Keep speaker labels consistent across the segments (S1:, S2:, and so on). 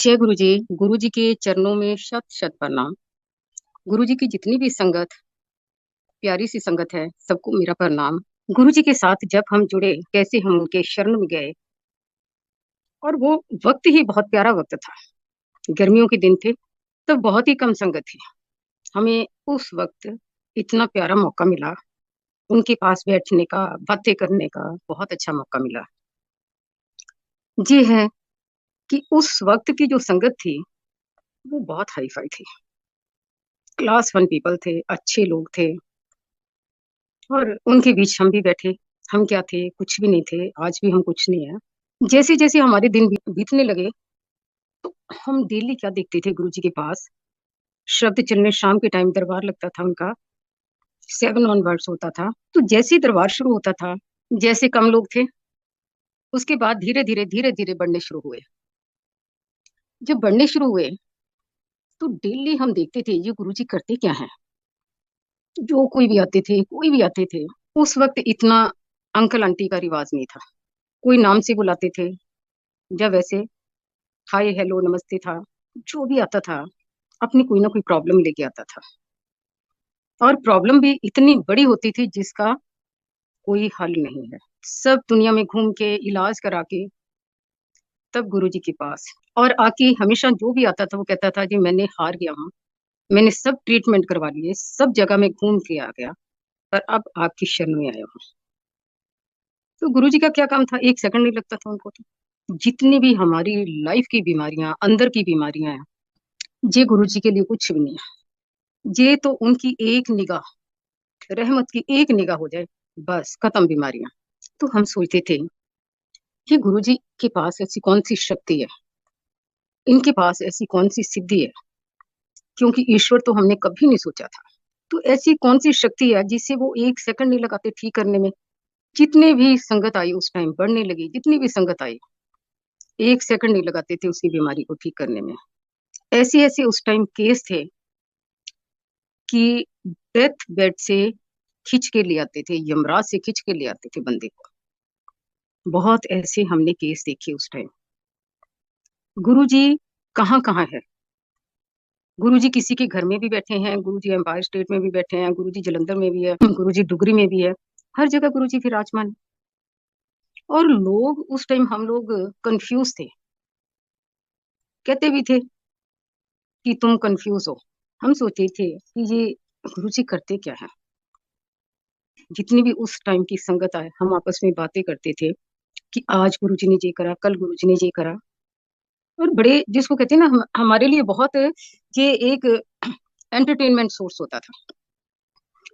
S1: जय गुरु जी। गुरु जी के चरणों में शत शत प्रणाम। गुरु जी की जितनी भी संगत, प्यारी सी संगत है, सबको मेरा प्रणाम। गुरु जी के साथ जब हम जुड़े, कैसे हम उनके शरण में गए, और वो वक्त ही बहुत प्यारा वक्त था। गर्मियों के दिन थे, तब बहुत ही कम संगत थी। हमें उस वक्त इतना प्यारा मौका मिला, उनके पास बैठने का, बातें करने का बहुत अच्छा मौका मिला। जी है कि उस वक्त की जो संगत थी, वो बहुत हाई फाई थी। क्लास वन पीपल थे, अच्छे लोग थे, और उनके बीच हम भी बैठे। हम क्या थे? कुछ भी नहीं थे। आज भी हम कुछ नहीं है। जैसे जैसे हमारे दिन बीतने लगे, तो हम डेली क्या देखते थे गुरु जी के पास। शब्द चलने, शाम के टाइम दरबार लगता था उनका, 7 ऑनवर्ड्स होता था। तो जैसे ही दरबार शुरू होता था, जैसे कम लोग थे, उसके बाद धीरे धीरे बढ़ने शुरू हुए। जब बढ़ने शुरू हुए, तो डेली हम देखते थे ये गुरु जी करते क्या है। जो कोई भी आते थे, कोई भी आते थे। उस वक्त इतना अंकल आंटी का रिवाज नहीं था। कोई नाम से बुलाते थे, या वैसे हाय हेलो नमस्ते था। जो भी आता था, अपनी कोई ना कोई प्रॉब्लम लेके आता था, और प्रॉब्लम भी इतनी बड़ी होती थी जिसका कोई हल नहीं है। सब दुनिया में घूम के इलाज करा के तब गुरु जी के पास, और आके हमेशा जो भी आता था वो कहता था जी मैंने हार गया हूँ, मैंने सब ट्रीटमेंट करवा लिए, सब जगह में घूम के आ गया, पर अब आपकी शरण में आया हूँ। तो गुरु जी का क्या काम था? 1 सेकंड नहीं लगता था उनको। तो जितनी भी हमारी लाइफ की बीमारियां, अंदर की बीमारियां हैं, ये गुरु जी के लिए कुछ भी नहीं है। ये तो उनकी एक निगाह, रहमत की एक निगाह हो जाए, बस खत्म बीमारियां। तो हम सोचते थे कि गुरु जी के पास ऐसी कौन सी शक्ति है, इनके पास ऐसी कौन सी सिद्धि है, क्योंकि ईश्वर तो हमने कभी नहीं सोचा था। तो ऐसी कौन सी शक्ति है जिससे वो 1 सेकंड नहीं लगाते ठीक करने में। जितने भी संगत आई उस टाइम बढ़ने लगी, जितनी भी संगत आई, 1 सेकंड नहीं लगाते थे उसकी बीमारी को ठीक करने में। ऐसे ऐसे उस टाइम केस थे कि डेथ बेड से खींच के ले आते थे, यमराज से खींच के ले आते थे बंदे को। बहुत ऐसे हमने केस देखे उस टाइम। गुरु जी कहाँ कहाँ है। गुरु जी किसी के घर में भी बैठे हैं, गुरु जी एम्पायर स्टेट में भी बैठे हैं, गुरु जी जलंधर में भी है, गुरु जी डुगरी में भी है। हर जगह गुरु जी विराजमान है। और लोग उस टाइम, हम लोग कंफ्यूज थे, कहते भी थे कि तुम कंफ्यूज हो। हम सोचते थे कि ये गुरु जी करते क्या है। जितनी भी उस टाइम की संगत आए, हम आपस में बातें करते थे कि आज गुरु जी ने ये करा, कल गुरु जी ने ये करा। और बड़े, जिसको कहते हैं ना, हमारे लिए बहुत ये एक एंटरटेनमेंट सोर्स होता था।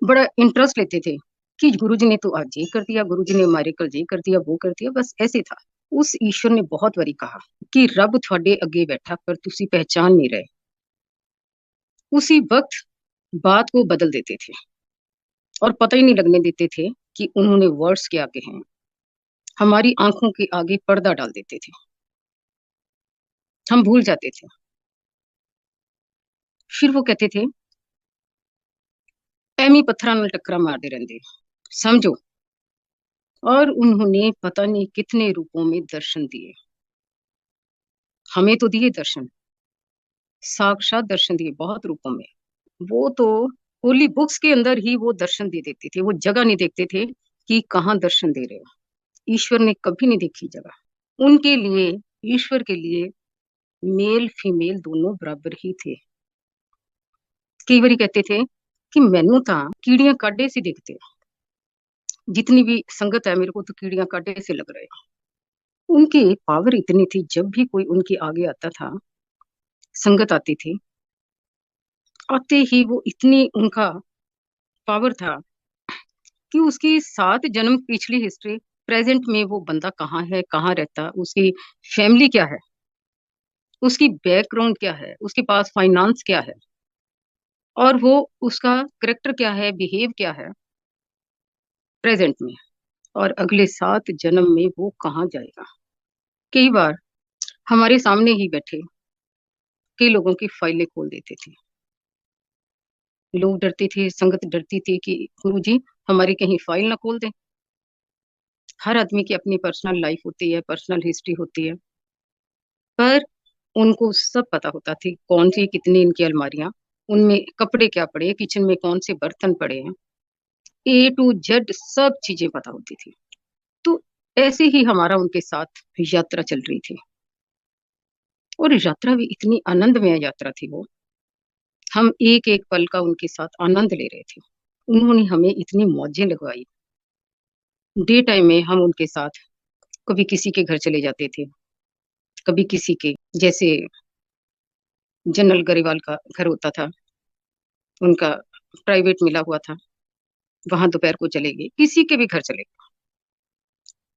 S1: बड़ा इंटरेस्ट लेते थे कि गुरुजी ने तो आज ये कर दिया, गुरुजी ने हमारे कल ये कर दिया, वो कर दिया, बस ऐसे था। उस ईश्वर ने बहुत बारी कहा कि रब थोड़े अगे बैठा पर तुसी पहचान नहीं रहे। उसी वक्त बात को बदल देते थे, और पता ही नहीं लगने देते थे कि उन्होंने वर्ड्स क्या कहे हैं। हमारी आंखों के आगे पर्दा डाल देते थे, हम भूल जाते थे। फिर वो कहते थे एमी पत्थर न टकरा मारते रहते, समझो। और उन्होंने पता नहीं कितने रूपों में दर्शन दिए। हमें तो दिए दर्शन, साक्षात दर्शन दिए बहुत रूपों में। वो तो होली बुक्स के अंदर ही वो दर्शन दे देते थे, वो जगह नहीं देखते थे कि कहाँ दर्शन दे रहे हो। ईश्वर ने कभी नहीं देखी जगह। उनके लिए, ईश्वर के लिए, मेल फीमेल दोनों बराबर ही थे। कई बार कहते थे कि मैनू ता कीड़ियां काटे से दिखते, जितनी भी संगत है मेरे को तो कीड़ियां काटे से लग रहे हैं। उनकी पावर इतनी थी, जब भी कोई उनके आगे आता था, संगत आती थी, आते ही वो इतनी उनका पावर था कि उसकी 7 जन्म पिछली हिस्ट्री, प्रेजेंट में वो बंदा कहाँ है, कहाँ रहता, उसकी फैमिली क्या है, उसकी बैकग्राउंड क्या है, उसके पास फाइनेंस क्या है, और वो उसका करेक्टर क्या है, बिहेव क्या है प्रेजेंट में, और अगले 7 जन्म में वो कहाँ जाएगा। कई बार हमारे सामने ही बैठे कई लोगों की फाइलें खोल देते थे। लोग डरते थे, संगत डरती थी कि गुरु जी हमारी कहीं फाइल ना खोल दें। हर आदमी की अपनी पर्सनल लाइफ होती है, पर्सनल हिस्ट्री होती है, पर उनको सब पता होता थी कौन सी कितनी इनकी अलमारियां, उनमें कपड़े क्या पड़े, किचन में कौन से बर्तन पड़े हैं, ए टू जेड सब चीजें पता होती थी। तो ऐसे ही हमारा उनके साथ यात्रा चल रही थी, और यात्रा भी इतनी आनंदमय यात्रा थी वो। हम एक एक पल का उनके साथ आनंद ले रहे थे। उन्होंने हमें इतनी मौजें लगवाई। डे टाइम में हम उनके साथ कभी किसी के घर चले जाते थे, कभी किसी के, जैसे जनरल गरेवाल का घर होता था, उनका प्राइवेट मिला हुआ था, वहां दोपहर को चले गए, किसी के भी घर चले गए।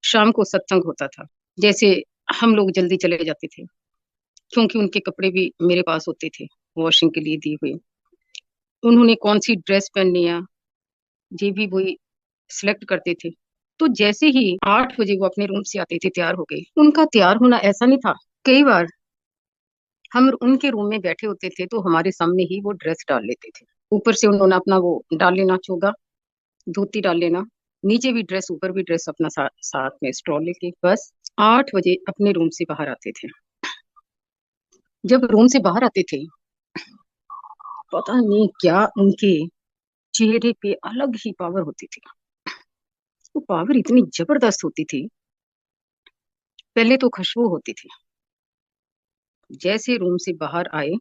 S1: शाम को सत्संग होता था, जैसे हम लोग जल्दी चले जाते थे, क्योंकि उनके कपड़े भी मेरे पास होते थे वॉशिंग के लिए दिए हुए। उन्होंने कौन सी ड्रेस पहननी है ये भी वही सिलेक्ट करते थे। तो जैसे ही 8 बजे वो अपने रूम से आते थे तैयार हो गए, उनका तैयार होना ऐसा नहीं था। कई बार हम उनके रूम में बैठे होते थे तो हमारे सामने ही वो ड्रेस डाल लेते थे। ऊपर से उन्होंने अपना वो डाल लेना, चोगा धोती डाल लेना, नीचे भी ड्रेस ऊपर भी ड्रेस, अपना साथ में स्टॉल लेके बस 8 बजे अपने रूम से बाहर आते थे। जब रूम से बाहर आते थे, पता नहीं क्या उनके चेहरे पे अलग ही पावर होती थी। वो पावर इतनी जबरदस्त होती थी। पहले तो खुशबू होती थी, जैसे रूम से बाहर आए,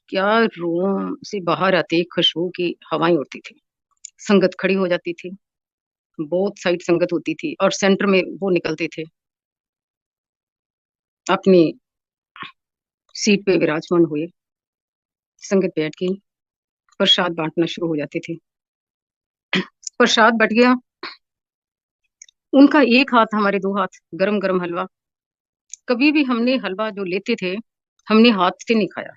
S1: क्या रूम से बाहर आते खुशबू की हवाएं उड़ती थी। संगत खड़ी हो जाती थी, बहुत साइड संगत होती थी, और सेंटर में वो निकलते थे, अपनी सीट पे विराजमान हुए, संगत बैठ गई, प्रसाद बांटना शुरू हो जाते थे। प्रसाद बट गया, उनका एक हाथ हमारे दो हाथ, गरम गरम हलवा। कभी भी हमने हलवा जो लेते थे, हमने हाथ से नहीं खाया,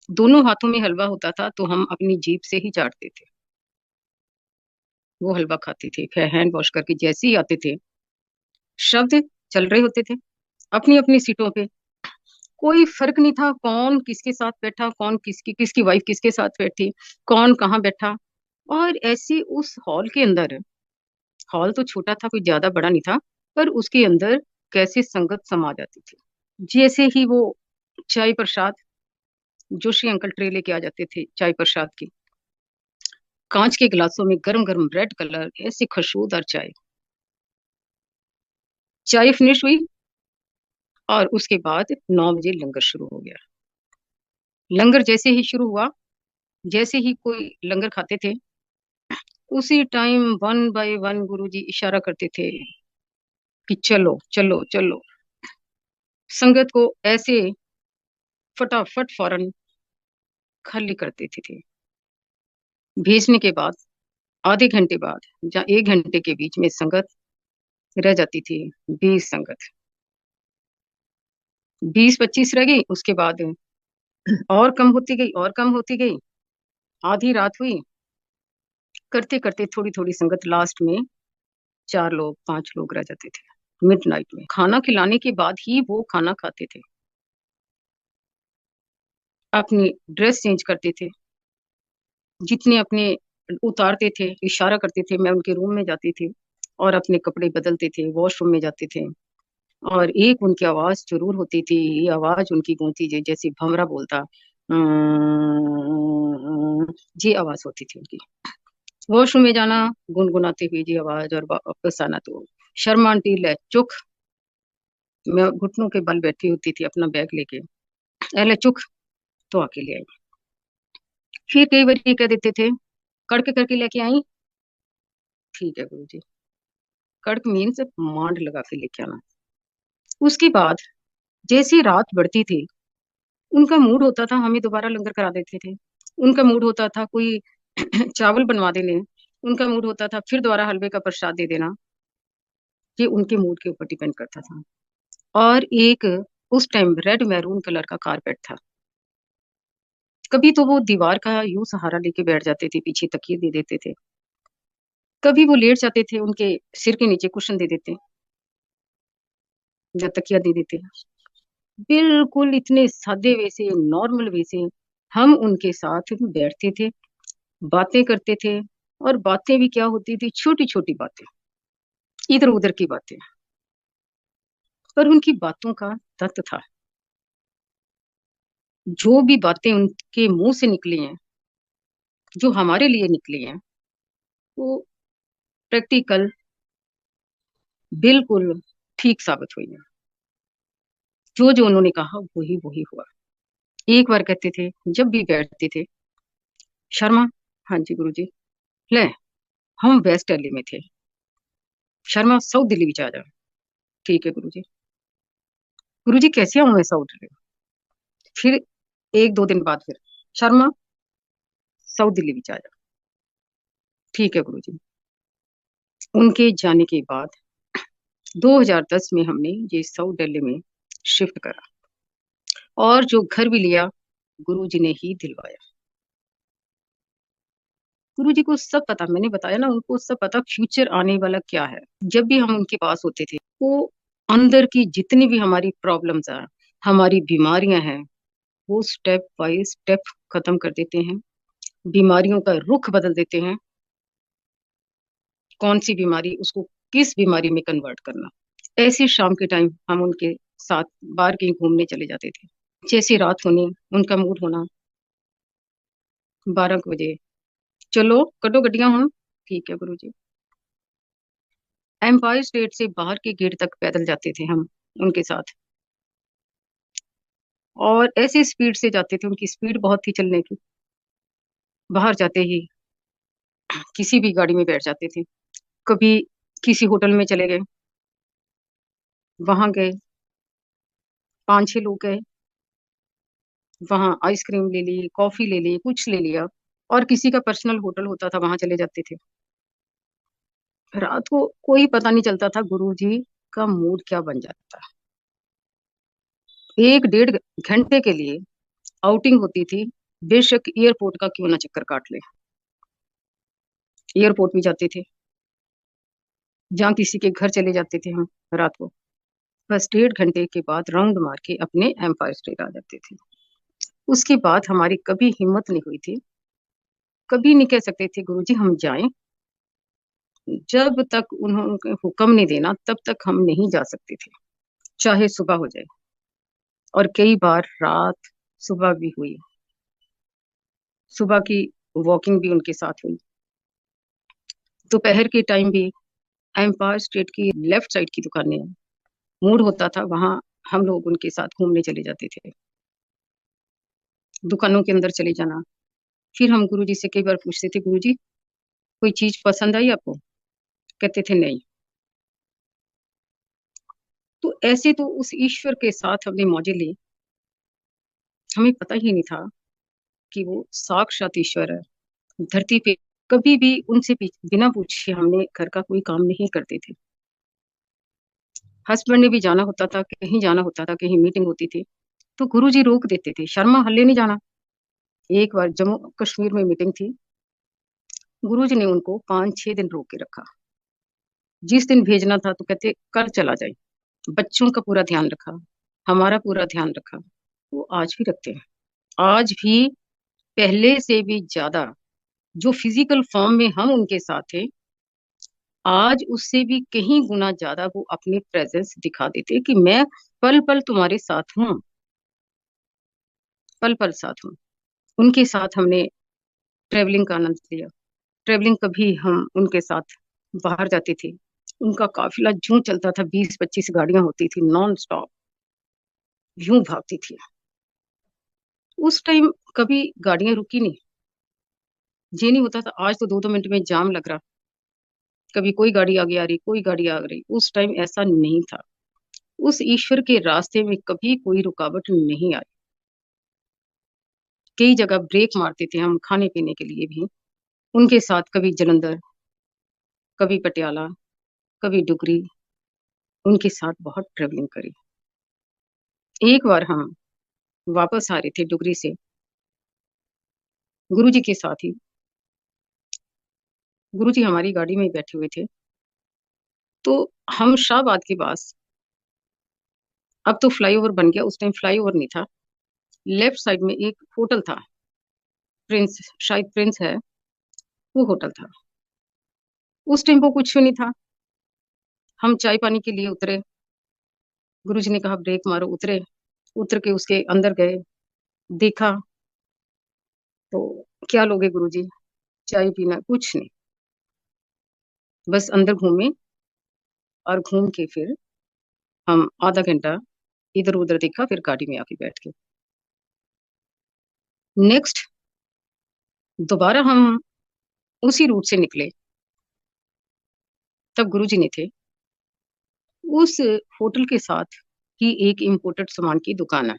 S1: दोनों हाथों में हलवा होता था तो हम अपनी जीभ से ही चाटते थे, वो हलवा खाते थे। फिर हैंड वॉश करके जैसे ही आते थे, शब्द चल रहे होते थे अपनी अपनी सीटों पे। कोई फर्क नहीं था कौन किसके साथ बैठा, कौन किसकी किसकी वाइफ किसके साथ बैठी, कौन कहाँ बैठा। और ऐसे उस हॉल के अंदर, हॉल तो छोटा था, कोई ज्यादा बड़ा नहीं था, पर उसके अंदर कैसे संगत समा जाती थी। जैसे ही वो चाय प्रसाद, जोशी अंकल ट्रे लेके आ जाते थे चाय प्रसाद की, कांच के गिलासों में गरम गरम रेड कलर ऐसी खुशबूदार चाय। चाय फिनिश हुई, और उसके बाद 9 बजे लंगर शुरू हो गया। लंगर जैसे ही शुरू हुआ, जैसे ही कोई लंगर खाते थे, उसी टाइम वन बाय वन गुरुजी इशारा करते थे कि चलो चलो चलो। संगत को ऐसे फटाफट फौरन खाली कर देते थे। भेजने के बाद आधे घंटे बाद या 1 घंटे के बीच में संगत रह जाती थी, 20 संगत, 20-25 रह गई। उसके बाद और कम होती गई, और कम होती गई, आधी रात हुई, करते करते थोड़ी थोड़ी संगत, लास्ट में 4 लोग 5 लोग रह जाते थे। मिडनाइट में खाना खिलाने के बाद ही वो खाना खाते थे, अपनी ड्रेस चेंज करते थे, जितने अपने उतारते थे, इशारा करते थे, मैं उनके रूम में जाती थी और अपने कपड़े बदलते थे, वॉशरूम में जाते थे। और एक उनकी आवाज जरूर होती थी, ये आवाज उनकी गूंजती जैसे भंवरा बोलता, ये आवाज होती थी उनकी। वॉशरूम में जाना गुनगुनाते हुए जी आवाज, और वापस आना तो शर्मा आंटी ले चुक। मैं घुटनों के बल बैठी होती थी अपना बैग लेके, अले चुक, तो आके ले आई। फिर कई बार ये कह देते थे, कड़क करके लेके आई, ठीक है गुरु जी। कड़क मीन्स मांड लगा के लेके आना। उसके बाद जैसी रात बढ़ती थी, उनका मूड होता था हमें दोबारा लंगर करा देते थे, उनका मूड होता था कोई चावल बनवा देने, उनका मूड होता था फिर दोबारा हलवे का प्रसाद दे देना। ये उनके मूड के ऊपर डिपेंड करता था। और एक उस टाइम रेड मैरून कलर का कारपेट था। कभी तो वो दीवार का यूं सहारा लेके बैठ जाते थे, पीछे तकिए दे देते थे, कभी वो लेट जाते थे, उनके सिर के नीचे कुशन दे देते या तकिया दे देते। बिल्कुल इतने सादे वे से, नॉर्मल वे से हम उनके साथ बैठते थे, बातें करते थे। और बातें भी क्या होती थी, छोटी छोटी बातें, इधर उधर की बातें, पर उनकी बातों का तत्व था। जो भी बातें उनके मुंह से निकली हैं, जो हमारे लिए निकली हैं, वो प्रैक्टिकल बिल्कुल ठीक साबित हुई है। जो जो उन्होंने कहा वही वही हुआ। एक बार कहते थे, जब भी बैठते थे, शर्मा, हाँ जी गुरु जी, ले, हम वेस्ट दिल्ली में थे, शर्मा साउथ दिल्ली भी आ जा। ठीक है गुरु जी। गुरु जी कैसे आऊं मैं साउथ दिल्ली? फिर एक दो दिन बाद फिर, शर्मा साउथ दिल्ली भी आ जा। ठीक है गुरु जी। उनके जाने के बाद 2010 में हमने ये साउथ दिल्ली में शिफ्ट करा, और जो घर भी लिया गुरु जी ने ही दिलवाया। गुरु जी को सब पता, मैंने बताया ना, उनको सब पता फ्यूचर आने वाला क्या है। जब भी हम उनके पास होते थे, वो अंदर की जितनी भी हमारी प्रॉब्लम्स है, हमारी बीमारियां हैं, वो स्टेप बाय स्टेप खत्म कर देते हैं। बीमारियों का रुख बदल देते हैं। कौन सी बीमारी, उसको किस बीमारी में कन्वर्ट करना। ऐसे शाम के टाइम हम उनके साथ बाहर कहीं घूमने चले जाते थे। जैसे रात होनी, उनका मूड होना, 12 बजे, चलो कटो गड्डियां हम। ठीक है गुरु जी। एम्पायर स्टेट से बाहर के गेट तक पैदल जाते थे हम उनके साथ, और ऐसी स्पीड से जाते थे, उनकी स्पीड बहुत थी चलने की। बाहर जाते ही किसी भी गाड़ी में बैठ जाते थे। कभी किसी होटल में चले गए, वहां गए, 5-6 लोग गए, वहां आइसक्रीम ले ली, कॉफी ले ली, कुछ ले लिया, और किसी का पर्सनल होटल होता था, वहां चले जाते थे। रात को कोई पता नहीं चलता था गुरु जी का मूड क्या बन जाता। 1-1.5 घंटे के लिए आउटिंग होती थी, बेशक एयरपोर्ट का क्यों ना चक्कर काट ले। एयरपोर्ट भी जाते थे, जहाँ किसी के घर चले जाते थे हम रात को। बस 1.5 घंटे के बाद राउंड मार के अपने एम्पायर स्टेट आ जाते थे। उसके बाद हमारी कभी हिम्मत नहीं हुई थी, कभी नहीं कह सकते थे गुरु जी हम जाएं। जब तक उन्होंने हुक्म नहीं देना तब तक हम नहीं जा सकते थे, चाहे सुबह हो जाए। और कई बार रात, सुबह भी हुई। सुबह की वॉकिंग भी उनके साथ हुई। दोपहर के टाइम भी एम्पायर स्टेट की लेफ्ट साइड की दुकानें, मूड होता था वहां हम लोग उनके साथ घूमने चले जाते थे, दुकानों के अंदर चले जाना। फिर हम गुरुजी से कई बार पूछते थे, गुरुजी कोई चीज पसंद आई आपको? कहते थे नहीं। तो ऐसे तो उस ईश्वर के साथ हमने मौजे ली, हमें पता ही नहीं था कि वो साक्षात ईश्वर है धरती पे। कभी भी उनसे बिना पूछे हमने घर का कोई काम नहीं करते थे। हस्बैंड ने भी जाना होता था, कहीं जाना होता था, कहीं मीटिंग होती थी, तो गुरुजी रोक देते थे, शर्मा हल्ले नहीं जाना। एक बार जम्मू कश्मीर में मीटिंग थी, गुरुजी ने उनको 5-6 दिन रोक के रखा। जिस दिन भेजना था तो कहते कल चला जाए। बच्चों का पूरा ध्यान रखा, हमारा पूरा ध्यान रखा। वो आज भी रखते हैं। आज भी पहले से भी ज्यादा, जो फिजिकल फॉर्म में हम उनके साथ थे, आज उससे भी कहीं गुना ज्यादा वो अपनी प्रेजेंस दिखा देते कि मैं पल पल तुम्हारे साथ हूँ, पल पल साथ हूँ। उनके साथ हमने ट्रेवलिंग का आनंद लिया। ट्रेवलिंग कभी हम उनके साथ बाहर जाते थे, उनका काफिला यूं चलता था, 20-25 गाड़ियां होती थी नॉन स्टॉप, यूं भागती थी। उस टाइम कभी गाड़ियां रुकी नहीं। ये नहीं होता था आज तो 2-2 मिनट में जाम लग रहा, कभी कोई गाड़ी आगे आ रही, कोई गाड़ी आ रही। उस टाइम ऐसा नहीं था। उस ईश्वर के रास्ते में कभी कोई रुकावट नहीं आई। कई जगह ब्रेक मारते थे हम खाने पीने के लिए भी, उनके साथ कभी जलंधर, कभी पटियाला, कभी डुगरी, उनके साथ बहुत ट्रेवलिंग करी। एक बार हम वापस आ रहे थे डुगरी से, गुरु जी के साथ ही। गुरु जी हमारी गाड़ी में बैठे हुए थे, तो हम शाहबाद के पास, अब तो फ्लाईओवर बन गया, उस टाइम फ्लाईओवर नहीं था, लेफ्ट साइड में एक होटल था, प्रिंस, शायद प्रिंस है, वो होटल था। उस टाइम वो कुछ नहीं था। हम चाय पानी के लिए उतरे, गुरु जी ने कहा ब्रेक मारो, उतरे, उतर के उसके अंदर गए। देखा तो क्या लोगे गुरुजी, चाय पीना, कुछ नहीं, बस अंदर घूमे और घूम के फिर हम आधा घंटा इधर उधर देखा, फिर गाड़ी में आके बैठ गए। नेक्स्ट दोबारा हम उसी रूट से निकले। तब गुरुजी ने थे, उस होटल के साथ ही एक इम्पोर्टेड सामान की दुकान है।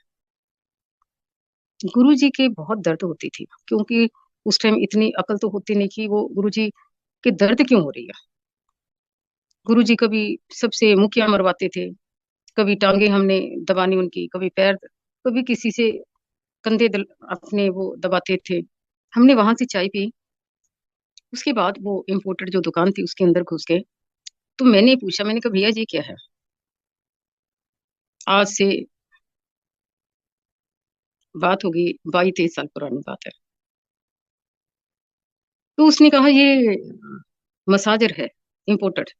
S1: गुरुजी के बहुत दर्द होती थी, क्योंकि उस टाइम इतनी अकल तो होती नहीं कि वो गुरुजी के दर्द क्यों हो रही है। गुरुजी कभी सबसे मुखिया मरवाते थे, कभी टांगे हमने दबानी उनकी, कभी पैर, कभी किसी से अपने वो दबाते थे। हमने वहां से चाय पी। उसके बाद वो इम्पोर्टेड जो दुकान थी उसके अंदर घुस गए। तो मैंने पूछा, मैंने कहा भैया जी क्या है। आज से बात होगी, 22-23 साल पुरानी बात है। तो उसने कहा ये मसाजर है, इम्पोर्टेड,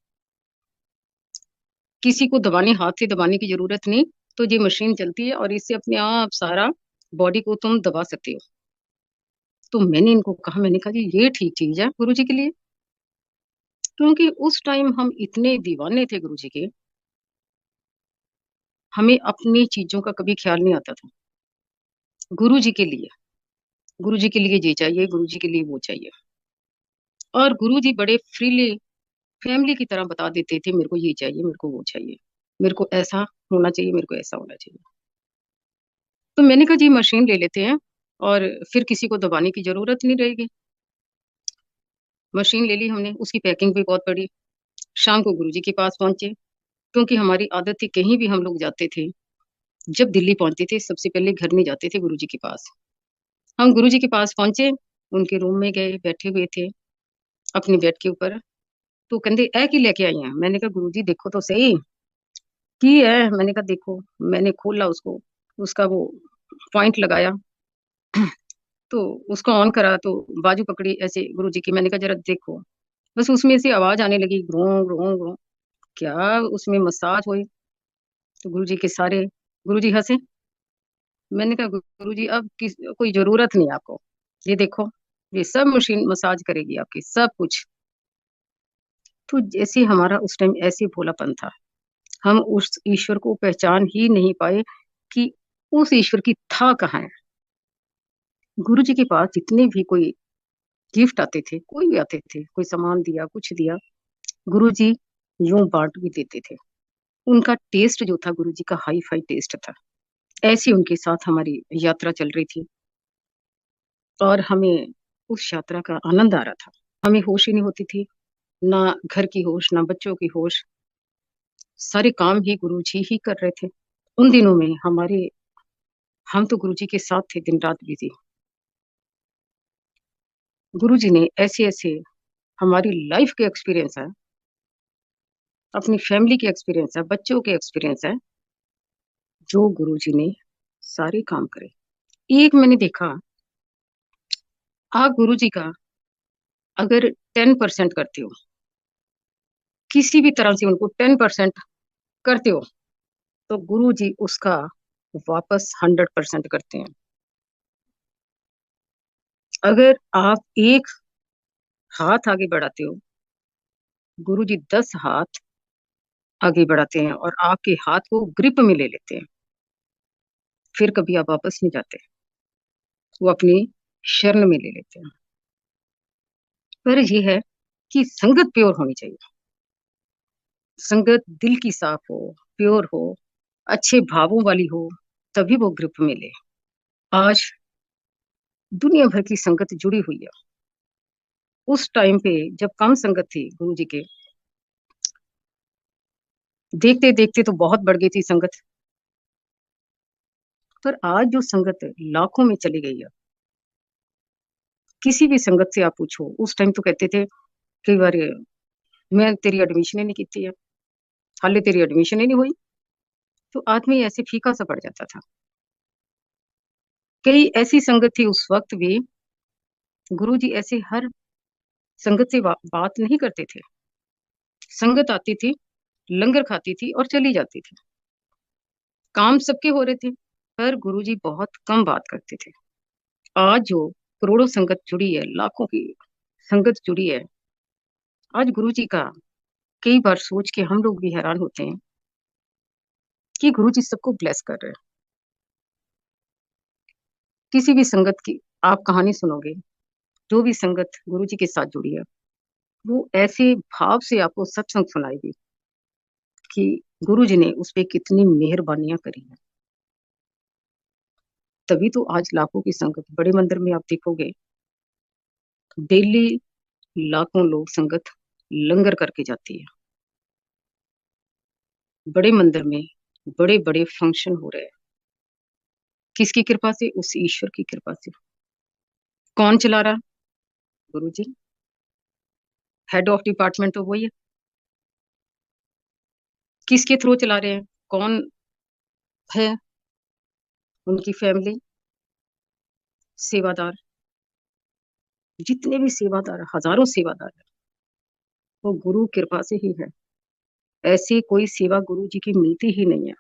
S1: किसी को दबाने, हाथ से दबाने की जरूरत नहीं। तो ये मशीन चलती है और इससे अपने आप सारा बॉडी को तुम दबा सकते हो। तो मैंने इनको कहा, मैंने कहा जी ये ठीक चीज है गुरुजी के लिए, क्योंकि उस टाइम हम इतने दीवाने थे गुरुजी के, हमें अपनी चीजों का कभी ख्याल नहीं आता था। गुरुजी के लिए, गुरुजी के लिए ये चाहिए, गुरुजी के लिए वो चाहिए। और गुरुजी बड़े फ्रीली फैमिली की तरह बता देते थे, मेरे को ये चाहिए, मेरे को वो चाहिए, मेरे को ऐसा होना चाहिए, मेरे को ऐसा होना चाहिए। तो मैंने कहा जी मशीन ले लेते हैं और फिर किसी को दबाने की जरूरत नहीं रहेगी। मशीन ले ली हमने, उसकी पैकिंग भी बहुत बड़ी। शाम को गुरुजी के पास पहुंचे, क्योंकि हमारी आदत थी कहीं भी हम लोग जाते थे, जब दिल्ली पहुंचते थे सबसे पहले घर नहीं जाते थे गुरुजी के पास। हम गुरुजी के पास पहुंचे, उनके रूम में गए, बैठे हुए थे अपने बेड के ऊपर। तो कहते ऐ की लेके आई हैं। मैंने कहा गुरुजी देखो तो सही की है। मैंने कहा देखो, मैंने खोला उसको, उसका वो पॉइंट लगाया, तो उसको ऑन करा, तो बाजू पकड़ी ऐसे गुरुजी की। मैंने कहा जरा देखो, बस उसमें से आवाज आने लगी, ग्रो ग्रो ग्रो। क्या उसमें मसाज हुई। तो गुरुजी के सारे, गुरुजी हंसे। मैंने कहा गुरुजी अब कोई जरूरत नहीं आपको, ये देखो, ये सब मशीन मसाज करेगी आपकी सब कुछ। तो जैसे हमारा उस टाइम ऐसे भोलापन था, हम उस ईश्वर को पहचान ही नहीं पाए कि उस ईश्वर की था कहाँ है। गुरु जी के पास जितने भी कोई गिफ्ट आते थे, कोई भी आते थे, कोई सामान दिया, कुछ दिया, गुरु जी यूं बांट भी देते थे। उनका टेस्ट जो था, गुरु जी का हाई फाई टेस्ट था। ऐसी उनके साथ हमारी यात्रा चल रही थी और हमें उस यात्रा का आनंद आ रहा था। हमें होश ही नहीं होती थी, ना घर की होश, ना बच्चों की होश। सारे काम ही गुरु जी ही कर रहे थे। उन दिनों में हम तो गुरु जी के साथ थे दिन रात बिजी। गुरु जी ने ऐसे ऐसे हमारी लाइफ के एक्सपीरियंस है, अपनी फैमिली के एक्सपीरियंस है, बच्चों के एक्सपीरियंस है, जो गुरु जी ने सारे काम करे। एक मैंने देखा, आप गुरु जी का अगर 10% करते हो, किसी भी तरह से उनको 10% करते हो, तो गुरु जी उसका वापस 100% करते हैं। अगर आप एक हाथ आगे बढ़ाते हो, गुरु जी 10 हाथ आगे बढ़ाते हैं और आपके हाथ को ग्रिप में ले लेते हैं। फिर कभी आप वापस नहीं जाते, वो अपनी शरण में ले लेते हैं। पर यह है कि संगत प्योर होनी चाहिए। संगत दिल की साफ हो, प्योर हो, अच्छे भावों वाली हो, तभी वो ग्रुप मिले। आज दुनिया भर की संगत जुड़ी हुई है। उस टाइम पे जब कम संगत थी गुरु जी के, देखते देखते तो बहुत बढ़ गई थी संगत। पर आज जो संगत लाखों में चली गई है, किसी भी संगत से आप पूछो, उस टाइम तो कहते थे कई बार, मैं तेरी एडमिशन ही नहीं की थी, हाले तेरी एडमिशन ही नहीं हुई। तो आदमी ऐसे फीका सा पड़ जाता था। कई ऐसी संगत थी उस वक्त भी, गुरु जी ऐसे हर संगत से बात नहीं करते थे। संगत आती थी, लंगर खाती थी और चली जाती थी। काम सबके हो रहे थे, पर गुरुजी बहुत कम बात करते थे। आज जो करोड़ों संगत जुड़ी है, लाखों की संगत जुड़ी है, आज गुरुजी का कई बार सोच के हम लोग भी हैरान होते हैं कि गुरुजी सबको ब्लेस कर रहे हैं। किसी भी संगत की आप कहानी सुनोगे, जो भी संगत गुरुजी के साथ जुड़ी है, वो ऐसे भाव से आपको सत्संग सुनाएगी कि गुरुजी ने उस पे कितनी मेहरबानियां करी हैं। तभी तो आज लाखों की संगत बड़े मंदिर में आप देखोगे, डेली लाखों लोग संगत लंगर करके जाती है। बड़े मंदिर में बड़े बड़े फंक्शन हो रहे हैं। किसकी कृपा से? उस ईश्वर की कृपा से। कौन चला रहा? गुरु जी। हेड ऑफ डिपार्टमेंट तो वही है। किसके थ्रू चला रहे हैं? कौन है? उनकी फैमिली, सेवादार, जितने भी सेवादार, हजारों सेवादार है, वो गुरु कृपा से ही है। ऐसी कोई सेवा गुरु जी की मिलती ही नहीं है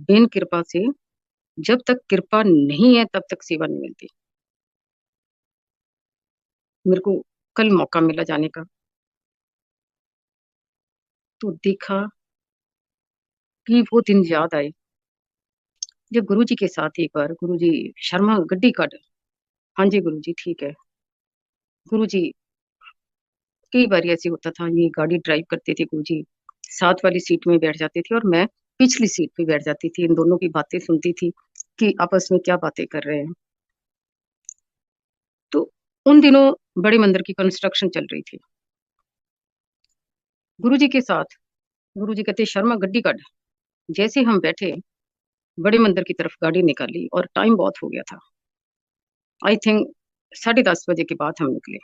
S1: बिन कृपा से। जब तक कृपा नहीं है तब तक सेवा नहीं मिलती। मेरे को कल मौका मिला जाने का, तो देखा कि वो दिन याद आए जब गुरु जी के साथ एक बार गुरु जी शर्मा गड्डी काट। हाँ जी गुरु जी ठीक है। गुरु जी कई बार ऐसे होता था, ये गाड़ी ड्राइव करते थे गुरु जी, साथ वाली सीट में बैठ जाते थे और मैं पिछली सीट पे बैठ जाती थी। इन दोनों की बातें सुनती थी कि आपस में क्या बातें कर रहे हैं। तो उन दिनों बड़े मंदिर की कंस्ट्रक्शन चल रही थी। गुरु जी के साथ गुरु जी कहते शर्मा गड्डी काट। जैसे हम बैठे, बड़े मंदिर की तरफ गाड़ी निकाली और टाइम बहुत हो गया था। आई थिंक 10:30 बजे के बाद हम निकले।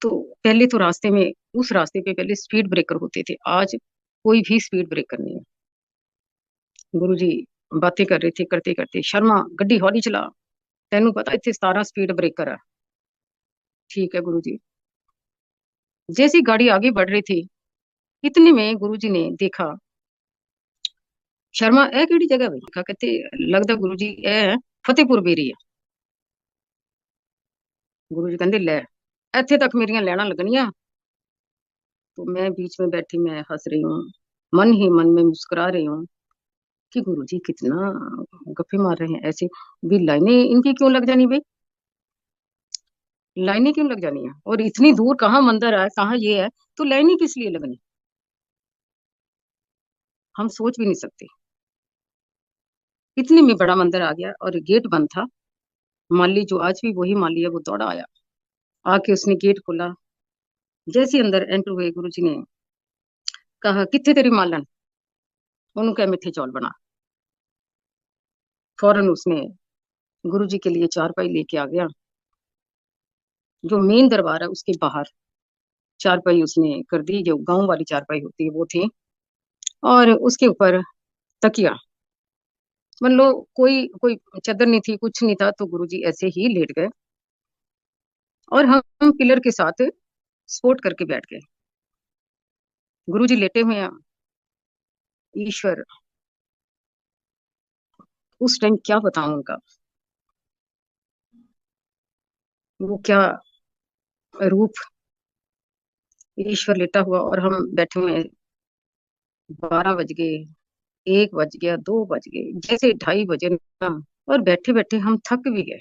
S1: तो पहले तो रास्ते में, उस रास्ते पे पहले स्पीड ब्रेकर होते थे, आज कोई भी स्पीड ब्रेकर नहीं है। गुरुजी बातें कर रहे थे, करते करते शर्मा गड्डी हौली चला, तेनू पता इतने 17 स्पीड ब्रेकर है। ठीक है गुरुजी। जैसी गाड़ी आगे बढ़ रही थी, इतने में गुरुजी ने देखा, शर्मा ए केड़ी जगह भाई कहा, कहते लगता गुरुजी ए फतेहपुर बेरी है। गुरुजी कहते ले इथे तक मेरिया लैना लगनिया। तो मैं बीच में बैठी, मैं हंस रही हूँ, मन ही मन में मुस्कुरा रही हूँ कि गुरुजी कितना गप्पे मार रहे हैं ऐसे। भी लाइनें इनकी क्यों लग जानी भाई? लाइनें क्यों लग जानी है? और इतनी दूर कहाँ मंदिर है, कहाँ ये है, तो लाइनें किस लिए लगनी? हम सोच भी नहीं सकते। इतने में बड़ा मंदिर आ गया और गेट बंद था। माली जो आज भी वही माली है, वो दौड़ा आया, आके उसने गेट खोला। जैसे अंदर एंटर हुए, गुरु जी ने कहा कितने तेरी मालन, उन्होंने कहा मिठे चौल बना। फौरन उसने गुरु जी के लिए चारपाई लेके आ गया। जो मेन दरबार है उसके बाहर चारपाई उसने कर दी, जो गांव वाली चारपाई होती है वो थी, और उसके ऊपर तकिया। मान लो कोई कोई चादर नहीं थी, कुछ नहीं था, तो गुरुजी ऐसे ही लेट गए और हम पिलर के साथ सपोर्ट करके बैठ गए। गुरुजी लेटे हुए हैं। ईश्वर, उस टाइम क्या बताऊं उनका, वो क्या रूप। ईश्वर लेटा हुआ और हम बैठे हुए हैं। 12 बज गए, 1 बज गया, 2 बज गए, जैसे 2:30 बजे ना, और बैठे बैठे हम थक भी गए।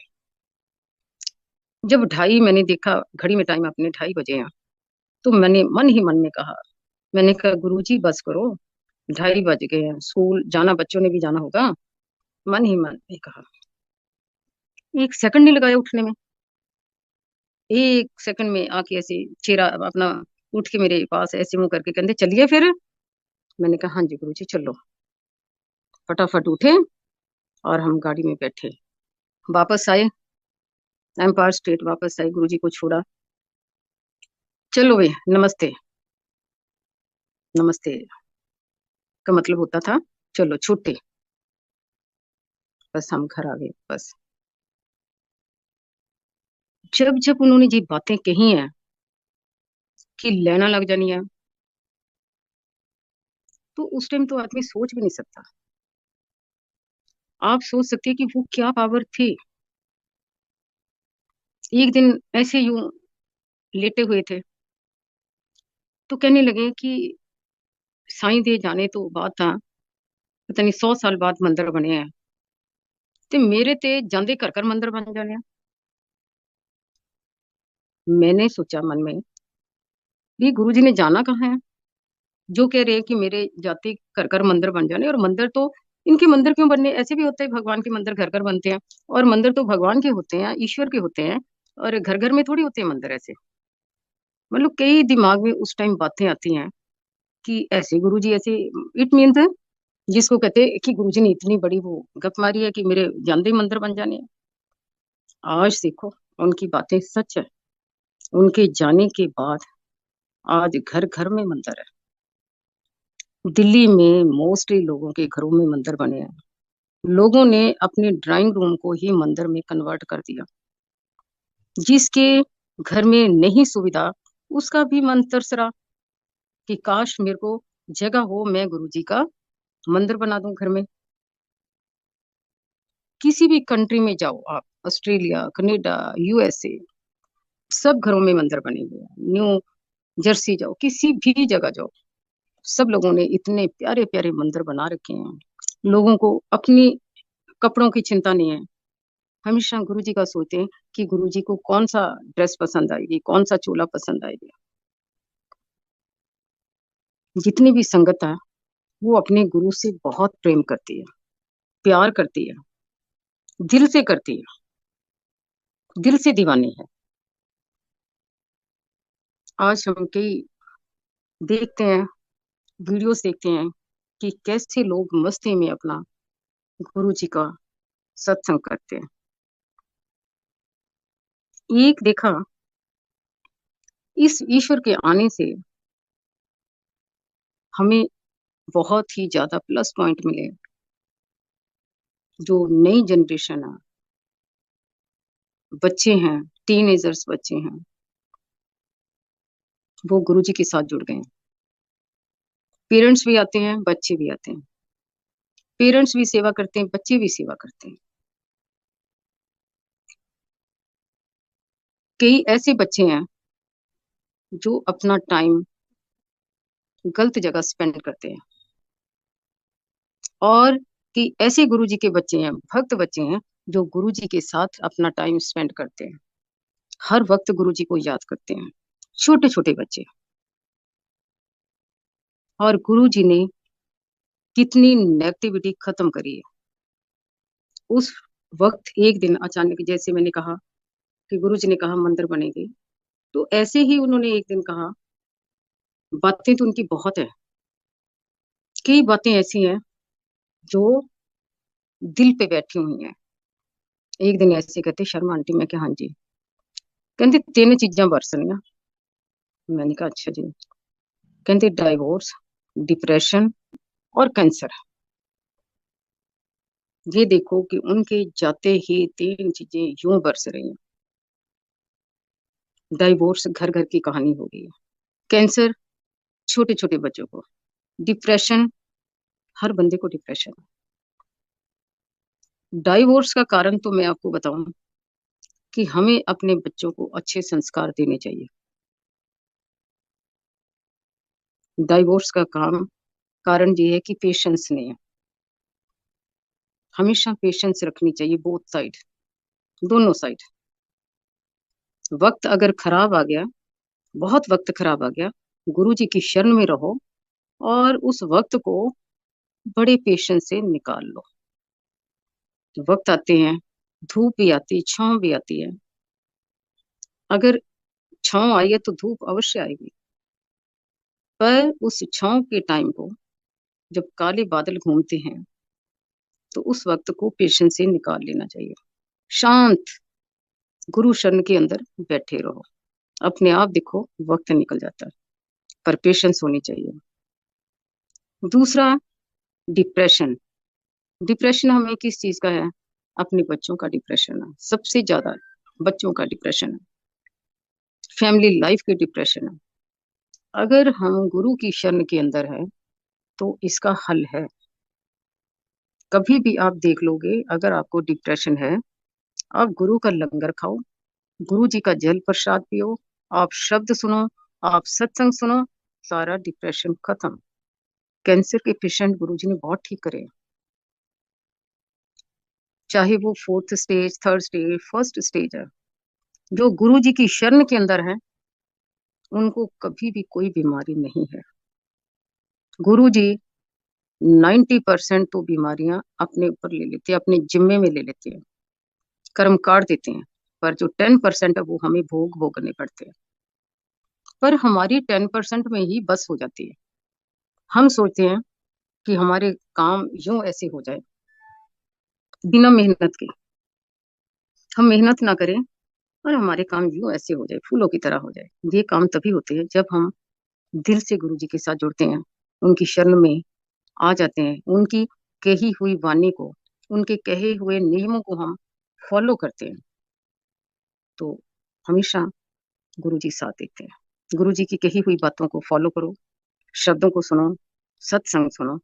S1: जब ढाई मैंने देखा घड़ी में, टाइम अपने 2:30 बजे हैं, तो मैंने मन ही मन में कहा, मैंने कहा गुरुजी बस करो, 2:30 बज गए हैं, स्कूल जाना, बच्चों ने भी जाना होगा। मन ही मन में कहा। एक सेकंड नहीं लगाया उठने में। 1 सेकंड में आके ऐसे चेहरा अपना उठ के मेरे पास ऐसे मुंह करके कहते चलिए फिर। मैंने कहा हाँ जी गुरु जी चलो। फटाफट उठे और हम गाड़ी में बैठे, वापस आए, एम्पायर स्टेट वापस आए, गुरु जी को छोड़ा। चलो भाई नमस्ते। नमस्ते का मतलब होता था चलो छुट्टी। बस हम घर आ गए बस। जब जब उन्होंने ये बातें कही हैं कि लेना लग जानी है, तो उस टाइम तो आदमी सोच भी नहीं सकता। आप सोच सकते हैं कि वो क्या पावर थी। एक दिन ऐसे यूं लेटे हुए थे, तो कहने लगे कि साईं दे जाने तो बाद था, पता नहीं 100 साल बाद मंदिर बने हैं, ते मेरे ते जांदे घर घर मंदिर बन जाने हैं। मैंने सोचा मन में, ये गुरुजी ने जाना कहाँ है जो कह रहे हैं कि मेरे जाते घर घर मंदिर बन जाने। और मंदिर तो इनके मंदिर क्यों बनने, ऐसे भी होता है भगवान के मंदिर घर घर बनते हैं। और मंदिर तो भगवान के होते हैं, ईश्वर के होते हैं, और घर घर में थोड़ी होते हैं मंदिर ऐसे। मतलब कई दिमाग में उस टाइम बातें आती हैं कि ऐसे गुरुजी ऐसे, इट मीन्स जिसको कहते हैं कि गुरुजी ने इतनी बड़ी वो गप मारी है कि मेरे जानते ही मंदिर बन जाने हैं। आज देखो, उनकी बातें सच है। उनके जाने के बाद आज घर घर में मंदिर है। दिल्ली में मोस्टली लोगों के घरों में मंदिर बने हैं। लोगों ने अपने ड्राइंग रूम को ही मंदिर में कन्वर्ट कर दिया। जिसके घर में नहीं सुविधा, उसका भी मन तरस रहा कि काश मेरे को जगह हो, मैं गुरुजी का मंदिर बना दूं घर में। किसी भी कंट्री में जाओ आप, ऑस्ट्रेलिया, कनाडा, यूएसए, सब घरों में मंदिर बने हुए हैं। न्यू जर्सी जाओ, किसी भी जगह जाओ, सब लोगों ने इतने प्यारे प्यारे मंदिर बना रखे हैं। लोगों को अपनी कपड़ों की चिंता नहीं है। हमेशा गुरुजी का सोचते हैं कि गुरुजी को कौन सा ड्रेस पसंद आएगी, कौन सा चोला पसंद आएगी। जितनी भी संगत है, वो अपने गुरु से बहुत प्रेम करती है, प्यार करती है, दिल से करती है, दिल से दीवानी है। आज हम कई देखते हैं, वीडियोस देखते हैं कि कैसे लोग मस्ती में अपना गुरु जी का सत्संग करते हैं। एक देखा, इस ईश्वर के आने से हमें बहुत ही ज्यादा प्लस पॉइंट मिले। जो नई जनरेशन है, बच्चे हैं, टीनेजर्स बच्चे हैं, वो गुरु जी के साथ जुड़ गए हैं। पेरेंट्स भी आते हैं, बच्चे भी आते हैं। पेरेंट्स भी सेवा करते हैं, बच्चे भी सेवा करते हैं। कई ऐसे बच्चे हैं जो अपना टाइम गलत जगह स्पेंड करते हैं, और कि ऐसे गुरु जी के बच्चे हैं, भक्त बच्चे हैं, जो गुरु जी के साथ अपना टाइम स्पेंड करते हैं, हर वक्त गुरु जी को याद करते हैं। छोटे छोटे बच्चे। और गुरु जी ने कितनी नेगेटिविटी खत्म करी है। उस वक्त एक दिन अचानक, जैसे मैंने कहा कि गुरु जी ने कहा मंदिर बनेगी, तो ऐसे ही उन्होंने एक दिन कहा। बातें तो उनकी बहुत है, कई बातें ऐसी हैं जो दिल पे बैठी हुई हैं। एक दिन ऐसे कहते, शर्मा आंटी, मैं क्या, हाँ जी, कहते तीन चीजां बरसनियां। मैंने कहा अच्छा जी। कहते डाइवोर्स, डिप्रेशन और कैंसर। ये देखो कि उनके जाते ही तीन चीजें यूं बरस रही हैं। डाइवोर्स घर घर की कहानी हो गई है। कैंसर छोटे छोटे बच्चों को। डिप्रेशन, हर बंदे को डिप्रेशन है। डाइवोर्स का कारण तो मैं आपको बताऊं कि हमें अपने बच्चों को अच्छे संस्कार देने चाहिए। डाइवोर्स का कारण ये है कि पेशेंस नहीं है। हमेशा पेशेंस रखनी चाहिए, बोथ साइड, दोनों साइड। वक्त अगर खराब आ गया, बहुत वक्त खराब आ गया, गुरु जी की शरण में रहो और उस वक्त को बड़े पेशेंस से निकाल लो। वक्त आते हैं, धूप भी आती है, छांव भी आती है। अगर छांव आई है तो धूप अवश्य आएगी। पर उस छांव के टाइम को, जब काले बादल घूमते हैं, तो उस वक्त को पेशेंस से निकाल लेना चाहिए। शांत गुरु शरण के अंदर बैठे रहो, अपने आप देखो वक्त निकल जाता है। पर पेशेंस होनी चाहिए। दूसरा, डिप्रेशन। डिप्रेशन हमें किस चीज का है? अपने बच्चों का डिप्रेशन है, सबसे ज्यादा बच्चों का डिप्रेशन है। फैमिली लाइफ के डिप्रेशन है। अगर हम गुरु की शरण के अंदर है, तो इसका हल है, कभी भी आप देख लोगे, अगर आपको डिप्रेशन है, आप गुरु का लंगर खाओ, गुरु जी का जल प्रसाद पियो, आप शब्द सुनो, आप सत्संग सुनो, सारा डिप्रेशन खत्म। कैंसर के पेशेंट गुरु जी ने बहुत ठीक करे हैं। चाहे वो fourth stage, third stage, first stage है, जो गुरु जी की शरण के अंदर है, उनको कभी भी कोई बीमारी नहीं है। गुरु जी 90% तो बीमारियां अपने ऊपर ले लेते हैं, अपने जिम्मे में ले लेते हैं, कर्म काट देते हैं, पर जो 10% है वो हमें भोग भोगने पड़ते हैं। पर हमारी 10% में ही बस हो जाती है। हम सोचते हैं कि हमारे काम यूं ऐसे हो जाए बिना मेहनत के, हम मेहनत ना करें और हमारे काम यूं ऐसे हो जाए, फूलों की तरह हो जाए। ये काम तभी होते हैं जब हम दिल से गुरु जी के साथ जुड़ते हैं, उनकी शरण में आ जाते हैं, उनकी कही हुई वाणी को, उनके कहे हुए नियमों को हम फॉलो करते हैं, तो हमेशा गुरु जी साथ देते हैं। गुरु जी की कही हुई बातों को फॉलो करो, शब्दों को सुनो, सत्संग सुनो,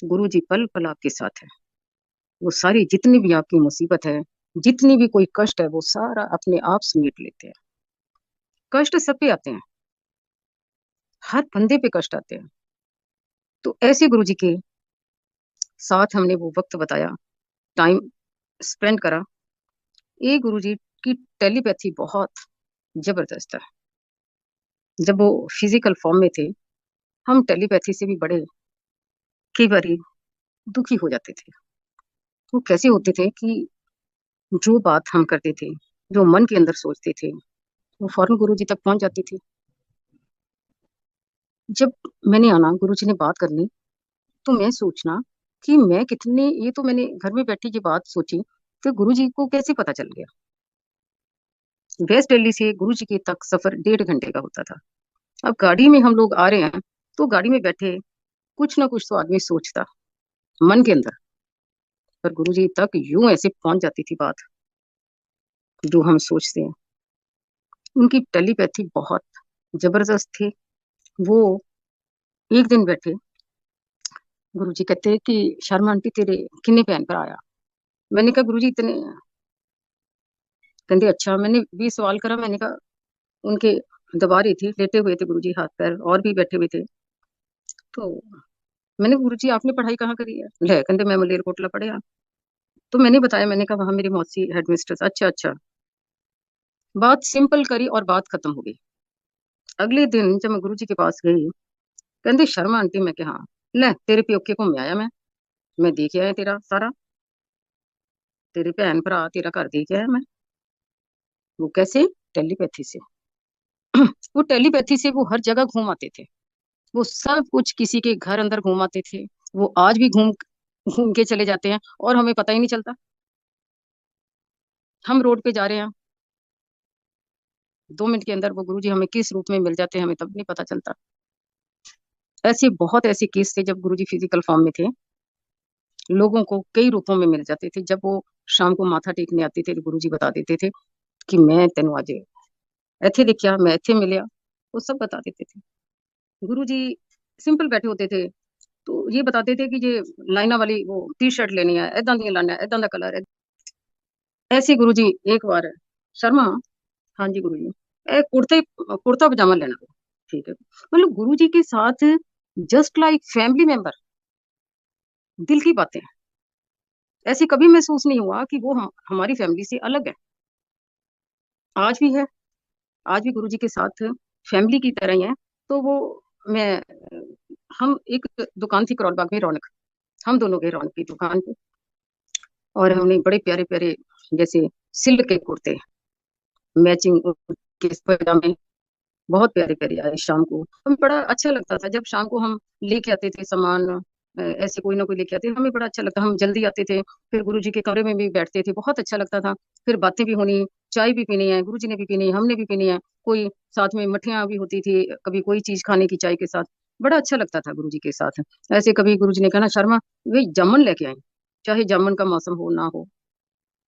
S1: गुरु जी पल पल आपके साथ है। वो सारी जितनी भी आपकी मुसीबत है, जितनी भी कोई कष्ट है, वो सारा अपने आप समेट लेते हैं। कष्ट सब पे आते हैं, हर बंदे पे कष्ट आते हैं। तो ऐसे गुरु जी के साथ हमने वो वक्त बताया, टाइम स्पेंड करा। ये गुरु जी की टेलीपैथी बहुत जबरदस्त है। जब वो फिजिकल फॉर्म में थे, हम टेलीपैथी से भी बड़े कई बार दुखी हो जाते थे। वो कैसे होते थे कि जो बात हम करते थे, जो मन के अंदर सोचते थे, वो फौरन गुरु जी तक पहुंच जाती थी। जब मैंने आना गुरु जी ने बात करनी, तो मैं सोचना कि मैं कितने, ये तो मैंने घर में बैठी ये बात सोची कि गुरु जी को कैसे पता चल गया। वेस्ट दिल्ली से गुरु जी के तक सफर 1.5 घंटे का होता था। अब गाड़ी में हम लोग आ रहे हैं, तो गाड़ी में बैठे कुछ ना कुछ तो आदमी सोचता मन के अंदर, पर गुरु जी तक यूं ऐसे पहुंच जाती थी बात, जो हम सोचते हैं। उनकी टेलीपैथी बहुत जबरदस्त थी। वो एक दिन बैठे, गुरु जी कहते कि शर्मा आंटी तेरे किन्ने भैन भरा आया। मैंने कहा गुरु जी इतने। कहते अच्छा। मैंने भी सवाल करा, मैंने कहा उनके दबा रही थी, लेटे हुए थे गुरु जी, हाथ पैर और भी बैठे हुए थे। तो मैंने गुरु जी आपने पढ़ाई कहाँ करी है? ले कहते मैं मलेरकोटला पढ़े। तो मैंने बताया, मैंने कहा वहां मेरी मौसी हेडमिस्ट्रेस। अच्छा अच्छा। बात सिंपल करी और बात खत्म हो गई। अगले दिन जब मैं गुरु जी के पास गई, कहते शर्मा आंटी, मैं क्या, हाँ ले तेरे प्योके को मैं आया, मैं देख आया तेरा सारा, तेरे भैन भरा तेरा घर देख आया मैं। वो कैसे? टेलीपैथी से। वो टेलीपैथी से वो हर जगह घूम आते थे, वो सब कुछ किसी के घर अंदर घूम आते थे। वो आज भी घूम घूम के चले जाते हैं और हमें पता ही नहीं चलता। हम रोड पे जा रहे हैं, 2 मिनट के अंदर वो गुरुजी हमें किस रूप में मिल जाते हैं, हमें तब नहीं पता चलता। ऐसे बहुत ऐसे केस थे जब गुरुजी फिजिकल फॉर्म में थे, लोगों को कई रूपों में मिल जाते थे। जब वो शाम को माथा टेकने आते थे तो गुरुजी बता देते थे कि मैं तेन आज ਇੱਥੇ देखिया, मैं ਇੱਥੇ मिलिया। वो सब बता देते थे। गुरुजी सिंपल बैठे होते थे, तो ये बताते थे कि ये लाइना वाली वो टी शर्ट लेनी है, इदा दी लाना, इदा का कलर है। ऐसे गुरुजी एक बार, शर्मा, हाँ जी गुरु जी, कुर्ता पजामा लेना है। ठीक है। मतलब गुरु जी के साथ जस्ट लाइक फैमिली मेंबर, दिल की बातें। ऐसे कभी महसूस नहीं हुआ कि वो हमारी फैमिली से अलग है। आज भी है, आज भी गुरु जी के साथ फैमिली की तरह ही है। तो वो, मैं, हम एक दुकान थी करोल बाग में, रौनक, हम दोनों गए रौनक की दुकान पे, और हमने बड़े प्यारे प्यारे जैसे सिल्क के कुर्ते, मैचिंग के पजामे, बहुत प्यारे प्यारे आए। शाम को हमें बड़ा अच्छा लगता था जब शाम को हम लेके आते थे सामान, ऐसे कोई ना कोई लेके आते, हमें बड़ा अच्छा लगता। हम जल्दी आते थे, फिर गुरु जी के कमरे में भी बैठते थे, बहुत अच्छा लगता था। फिर बातें भी होनी, चाय भी पीनी है, गुरु जी ने भी पीनी है, हमने भी पीनी है। कोई साथ में मठियाँ भी होती थी, कभी कोई चीज खाने की चाय के साथ, बड़ा अच्छा लगता था गुरु जी के साथ। ऐसे कभी गुरु जी ने कहना शर्मा वे जामुन लेके आए, चाहे जामुन का मौसम हो ना हो।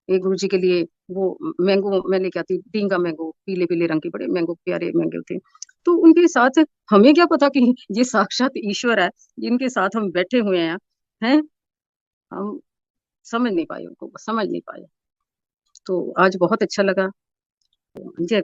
S1: एक गुरु जी के लिए वो मैंगो मैं लेके आती, टींगा मैंगो, पीले पीले रंग के बड़े मैंगो, प्यारे मैंगो थे। तो उनके साथ हमें क्या पता कि ये साक्षात ईश्वर है, जिनके साथ हम बैठे हुए हैं? हम समझ नहीं पाए उनको, समझ नहीं पाए। तो आज बहुत अच्छा लगा। जय